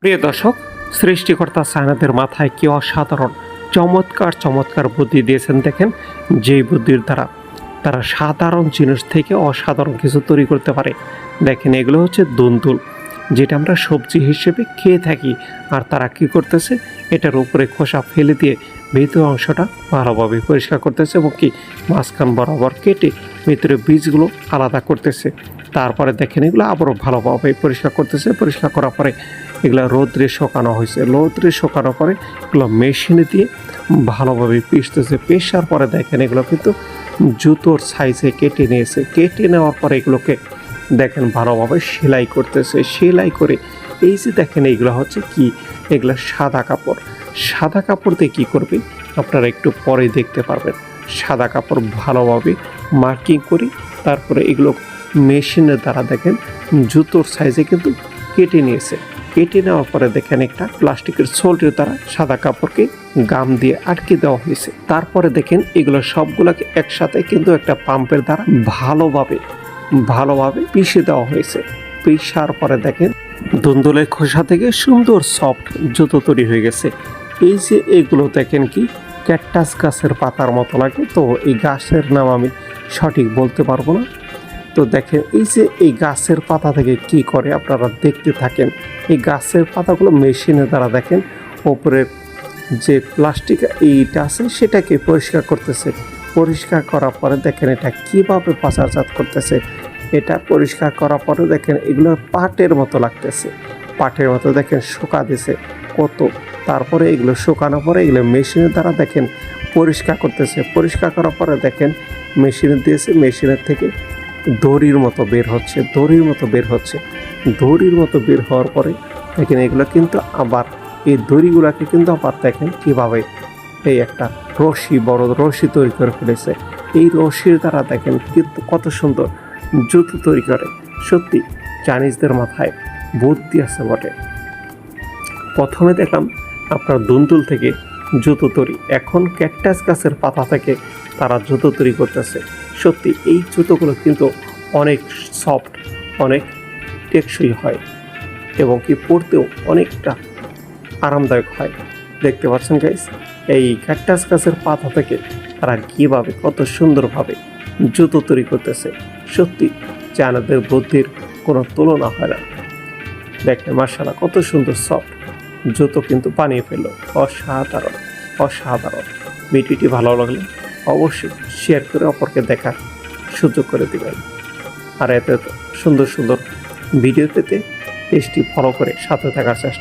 প্রিয় দর্শক, সৃষ্টিকর্তা সায়নাদের মাথায় কি অসাধারণ চমৎকার চমৎকার বুদ্ধি দিয়েছেন। দেখেন, যেই বুদ্ধির দ্বারা তারা সাধারণ জিনিস থেকে অসাধারণ কিছু তৈরি করতে পারে। দেখেন, এগুলো হচ্ছে দুন্দুল, যেটা আমরা সবজি হিসেবে খেয়ে থাকি। আর তারা কি করতেছে, এটার উপরে খোসা ফেলে দিয়ে ভিতরের অংশটা ভালোভাবে পরিষ্কার করতেছে এবং কি মাঝখান বরাবর কেটে ভিতরে বীজগুলো আলাদা করতেছে। তারপরে দেখেন, এগুলো আবারও ভালোভাবে পরিষ্কার করতেছে। পরিষ্কার করার পরে এগুলো রোদ্রে শুকানো হয়েছে। রোদ্রে শুকানোর পরে এগুলো মেশিনে দিয়ে ভালোভাবে পিষতেছে। পেশার পরে দেখেন, এগুলো কিন্তু জুতোর সাইজে কেটে নিয়েছে। কেটে নেওয়ার পরে এগুলোকে দেখেন ভালোভাবে সেলাই করতেছে। সেলাই করে এই যে দেখেন, এইগুলো হচ্ছে কি, এগুলো সাদা কাপড়। সাদা কাপড় দিয়ে কী করবে আপনারা একটু পরে দেখতে পারবেন। সাদা কাপড় ভালোভাবে মার্কিং করি, তারপরে এগুলো মেশিনের দ্বারা দেখেন জুতোর সাইজে কিন্তু কেটে নিয়েছে। কেটে নেওয়ার পরে দেখেন একটা প্লাস্টিকের সোল্ডের দ্বারা সাদা কাপড়কে গাম দিয়ে আটকে দেওয়া হয়েছে। তারপরে দেখেন, এগুলো সবগুলোকে একসাথে কিন্তু একটা পাম্পের দ্বারা ভালোভাবে পিষে দেওয়া হয়েছে। পিষার পরে দেখেন দুন্দুলের খোসা থেকে সুন্দর সফট জুতো তৈরি হয়ে গেছে। এই যে এগুলো দেখেন কি ক্যাকটাস গাছের পাতার মতো লাগে, তো এই গাছের নাম আমি সঠিক বলতে পারবো না। তো দেখেন, এই যে এই গাছের পাতা থেকে কি করে আপনারা দেখতে থাকেন। এই গাছের পাতাগুলো মেশিনের দ্বারা দেখেন ওপরের যে প্লাস্টিক এইটা আছে সেটাকে পরিষ্কার করতেছে। পরিষ্কার করার পরে দেখেন এটা কীভাবে বাজারজাত করতেছে। এটা পরিষ্কার করার পরে দেখেন এগুলো পাটের মতো লাগতেছে। পাটের মতো দেখেন শুকা দিছে কত। তারপরে এগুলো শুকানোর পরে এগুলো মেশিনের দ্বারা দেখেন পরিষ্কার করতেছে। পরিষ্কার করার পরে দেখেন মেশিনে দিয়েছে, মেশিনের থেকে দড়ির মতো বের হচ্ছে। দড়ির মতো বের হওয়ার পরে দেখেন এগুলো কিন্তু আবার এই দড়িগুলোকে কিন্তু আবার দেখেন কীভাবে এই একটা বড় রশি তৈরি করে ফেলেছে। এই রশির দ্বারা দেখেন কিন্তু কত সুন্দর জুতো তৈরি করে। সত্যি চাইনিজদের মাথায় বুদ্ধি আছে বটে। প্রথমে দেখলাম আপনার দুন্দুল থেকে জুতো তৈরি, এখন ক্যাকটাস গাছের পাতা থেকে তারা জুতো তৈরি করতেছে। সত্যি এই জুতোগুলো কিন্তু অনেক সফট, অনেক টেকসই হয় এবং কি পরতেও অনেকটা আরামদায়ক হয়। দেখতে পাচ্ছেন গাইস, এই ক্যাকটাস গাছের পাতা থেকে তারা কীভাবে কত সুন্দরভাবে জুতো তৈরি করতেছে। সত্যি চায়নাদের বুদ্ধির কোনো তুলনা হয় না। দেখেন মাশাআল্লাহ কত সুন্দর সফট জুতো কিন্তু বানিয়ে ফেললো। অসাধারণ। ভিডিওটি ভালো লাগলে অবশ্যই শেয়ার করে অপরকে দেখার সুযোগ করে দেবেন। আর এত সুন্দর ভিডিও পেতে পেজটি ফলো করে সাথে থাকার চেষ্টা